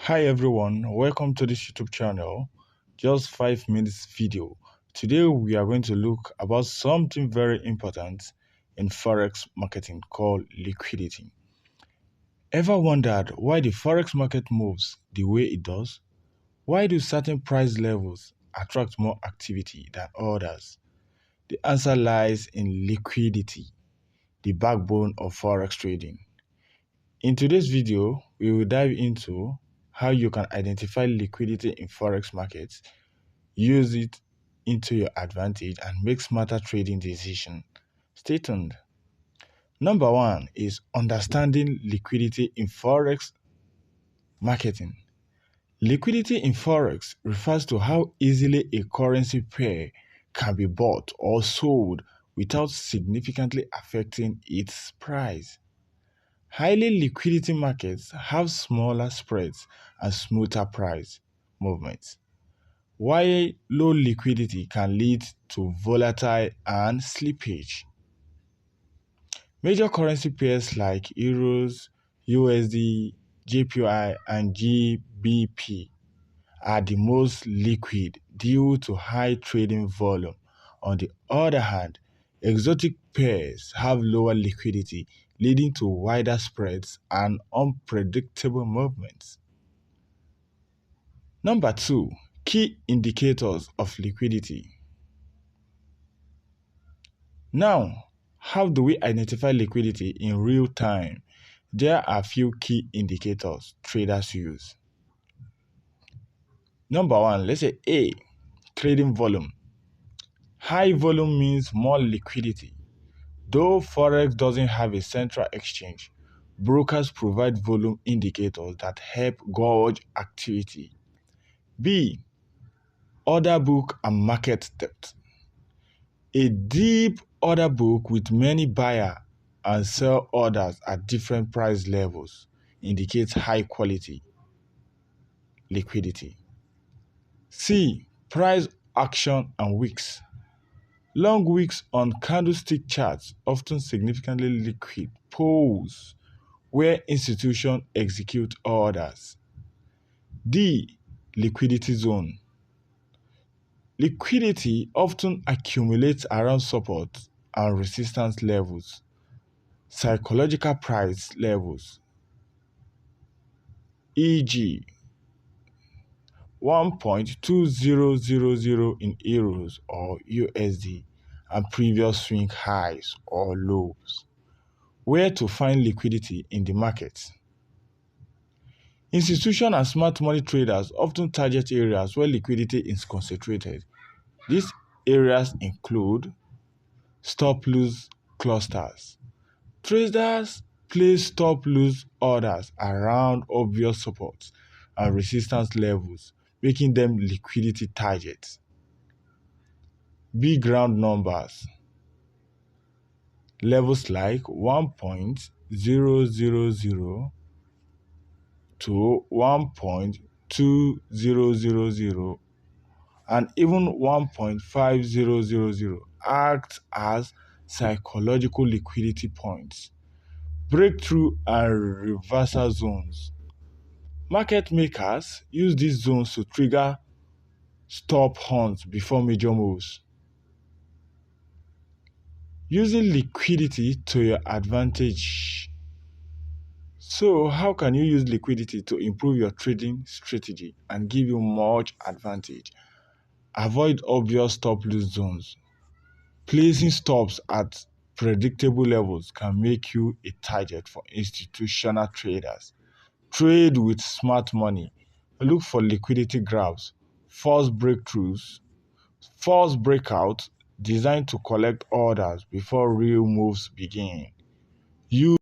Hi everyone, welcome to this YouTube channel. Just 5 minutes video. Today we are going to look about something very important in forex marketing called liquidity. Ever wondered why the forex market moves the way it does? Why do certain price levels attract more activity than others? The answer lies in liquidity, the backbone of forex trading. In today's video, we will dive into how you can identify liquidity in forex markets, use it into your advantage, and make smarter trading decisions. Stay tuned. Number one is understanding liquidity in forex marketing. Liquidity in forex refers to how easily a currency pair can be bought or sold without significantly affecting its price. Highly liquidity markets have smaller spreads and smoother price movements, while low liquidity can lead to volatile and slippage. Major currency pairs like euros, USD, JPY, and GBP are the most liquid due to high trading volume. On the other hand, exotic pairs have lower liquidity, leading to wider spreads and unpredictable movements. Number two, key indicators of liquidity. Now, how do we identify liquidity in real time? There are a few key indicators traders use. Number one, let's say A, trading volume. High volume means more liquidity. Though Forex doesn't have a central exchange, brokers provide volume indicators that help gauge activity. B. Order book and market depth. A deep order book with many buyer and sell orders at different price levels indicates high quality liquidity. C. Price action and wicks. Long wicks on candlestick charts, often significantly liquid, pose where institutions execute orders. D. Liquidity zone. Liquidity often accumulates around support and resistance levels, psychological price levels, e.g. 1.2000 in euros or USD, and previous swing highs or lows. Where to find liquidity in the market? Institutional and smart money traders often target areas where liquidity is concentrated. These areas include stop-loss clusters. Traders place stop-loss orders around obvious supports and resistance levels, making them liquidity targets. Big round numbers. Levels like 1.000 to 1.2000 and even 1.5000 act as psychological liquidity points. Breakthrough and reversal zones. Market makers use these zones to trigger stop hunts before major moves. Using liquidity to your advantage. So, how can you use liquidity to improve your trading strategy and give you much advantage? Avoid obvious stop-loss zones. Placing stops at predictable levels can make you a target for institutional traders. Trade with smart money. Look for liquidity grabs, false breakthroughs, false breakouts designed to collect orders before real moves begin. Use